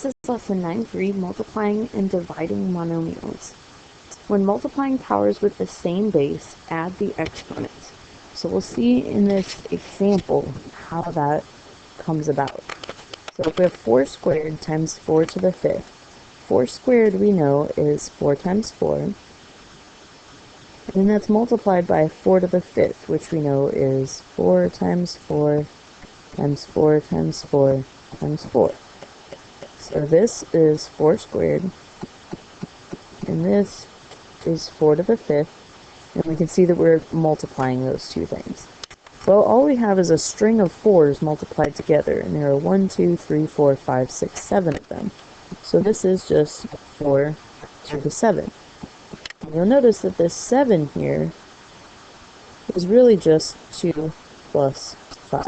This is lesson 9.3, multiplying and dividing monomials. When multiplying powers with the same base, add the exponents. So we'll see in this example how that comes about. So if we have 4 squared times 4 to the 5th, 4 squared we know is 4 times 4, and then that's multiplied by 4 to the 5th, which we know is 4 times 4 times 4 times 4 times 4. So this is 4 squared, and this is 4 to the 5th, and we can see that we're multiplying those two things. Well, all we have is a string of 4s multiplied together, and there are 1, 2, 3, 4, 5, 6, 7 of them. So this is just 4 to the 7th. And you'll notice that this 7 here is really just 2 plus 5.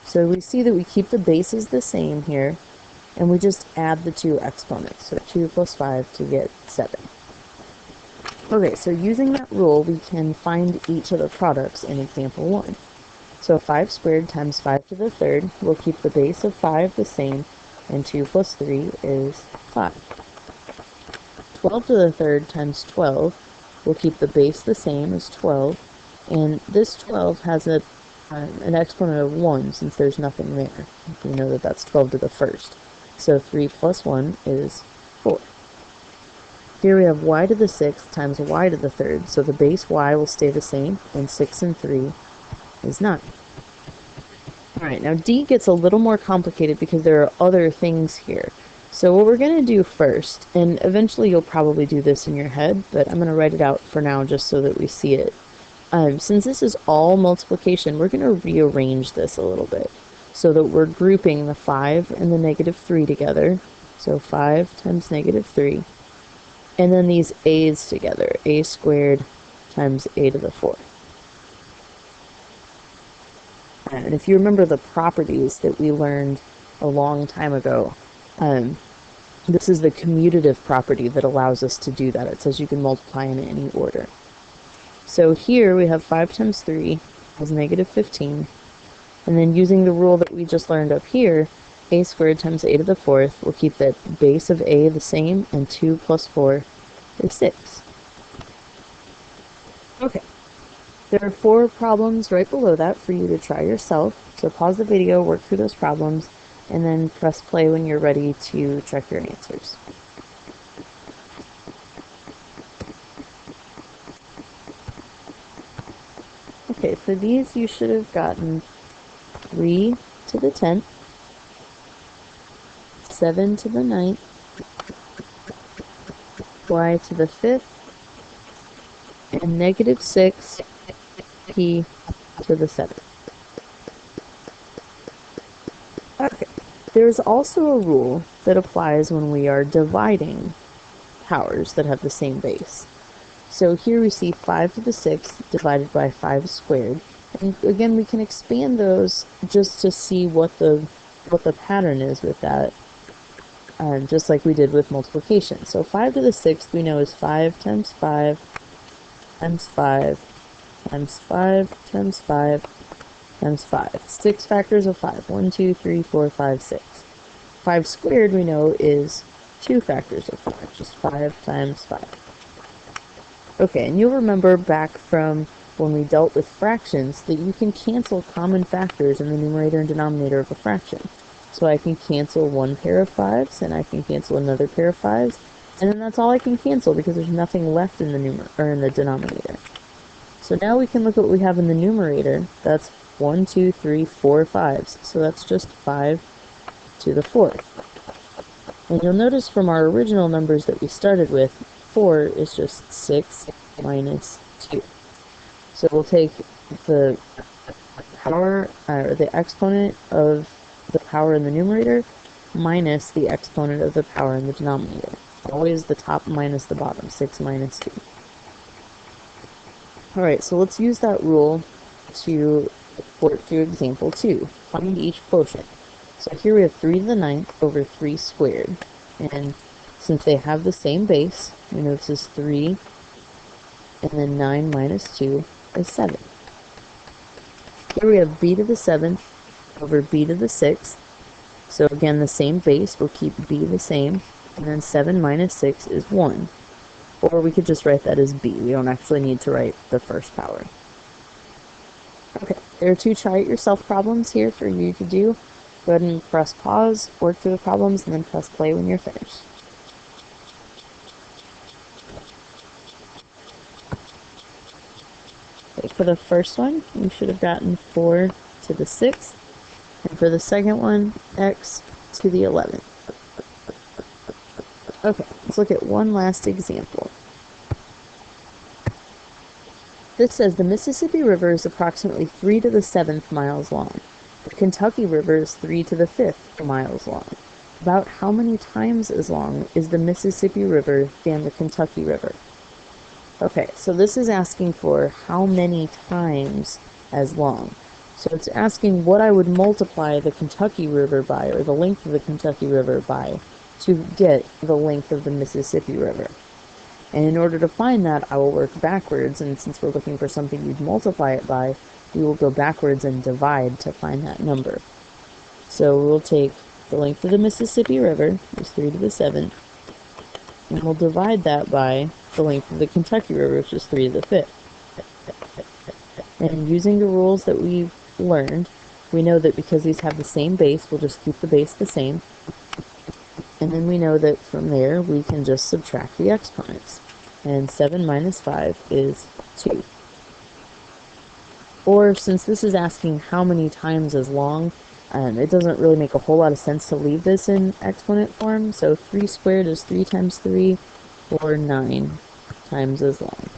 So we see that we keep the bases the same here, and we just add the two exponents, so 2 plus 5 to get 7. Okay, so using that rule, we can find each of the products in example 1. So 5 squared times 5 to the 3rd will keep the base of 5 the same, and 2 plus 3 is 5. 12 to the 3rd times 12 will keep the base the same as 12, and this 12 has an exponent of 1 since there's nothing there. We know that that's 12 to the 1st. So 3 plus 1 is 4. Here we have y to the 6th times y to the 3rd, so the base y will stay the same, and 6 and 3 is 9. Alright, now D gets a little more complicated because there are other things here. So what we're going to do first, and eventually you'll probably do this in your head, but I'm going to write it out for now just so that we see it. Since this is all multiplication, we're going to rearrange this a little bit, so that we're grouping the 5 and the negative 3 together. So 5 times negative 3. And then these a's together. A squared times a to the 4th. And if you remember the properties that we learned a long time ago, this is the commutative property that allows us to do that. It says you can multiply in any order. So here we have 5 times 3 is negative 15. And then using the rule that we just learned up here, a squared times a to the 4th will keep the base of a the same, and 2 plus 4 is 6. Okay, there are 4 problems right below that for you to try yourself. So pause the video, work through those problems, and then press play when you're ready to check your answers. Okay, for these you should have gotten 3 to the 10th, 7 to the 9th, y to the 5th, and negative 6 p to the 7th. Okay, there's also a rule that applies when we are dividing powers that have the same base. So here we see 5 to the 6th divided by 5 squared. And again, we can expand those just to see what the pattern is with that, just like we did with multiplication. So 5 to the 6th we know is 5 times 5 times 5 times 5 times 5 times 5. 6 factors of 5. 1, 2, 3, 4, 5, 6. 5 squared we know is 2 factors of 5, just 5 times 5. Okay, and you'll remember back from when we dealt with fractions that you can cancel common factors in the numerator and denominator of a fraction. So I can cancel one pair of 5s, and I can cancel another pair of 5s, and then that's all I can cancel because there's nothing left in the denominator. So now we can look at what we have in the numerator. That's 1, 2, 3, 4 5s. So that's just 5 to the 4th. And you'll notice from our original numbers that we started with, 4 is just 6 minus 2. So we'll take the power, or the exponent of the power in the numerator minus the exponent of the power in the denominator. Always the top minus the bottom, 6 minus 2. Alright, so let's use that rule to work through example 2. Find each quotient. So here we have 3 to the 9th over 3 squared. And since they have the same base, we know this is 3, and then 9 minus 2 is 7. Here we have b to the 7th over b to the 6th. So again, the same base, we'll keep b the same, and then 7 minus 6 is 1. Or we could just write that as b. We don't actually need to write the first power. Okay, there are 2 try-it-yourself problems here for you to do. Go ahead and press pause, work through the problems, and then press play when you're finished. Okay, for the first one, you should have gotten 4 to the 6th. And for the second one, x to the 11th. Okay, let's look at one last example. This says the Mississippi River is approximately 3 to the 7th miles long. The Kentucky River is 3 to the 5th miles long. About how many times as long is the Mississippi River than the Kentucky River? Okay, so this is asking for how many times as long. So it's asking what I would multiply the Kentucky River by, or the length of the Kentucky River by, to get the length of the Mississippi River. And in order to find that, I will work backwards, and since we're looking for something you'd multiply it by, we will go backwards and divide to find that number. So we'll take the length of the Mississippi River, which is 3 to the 7th, and we'll divide that by the length of the Kentucky River, which is 3 to the 5th. And using the rules that we've learned, we know that because these have the same base, we'll just keep the base the same. And then we know that from there, we can just subtract the exponents. And 7 minus 5 is 2. Or, since this is asking how many times as long, it doesn't really make a whole lot of sense to leave this in exponent form. So 3 squared is 3 times 3, or 9 times as long.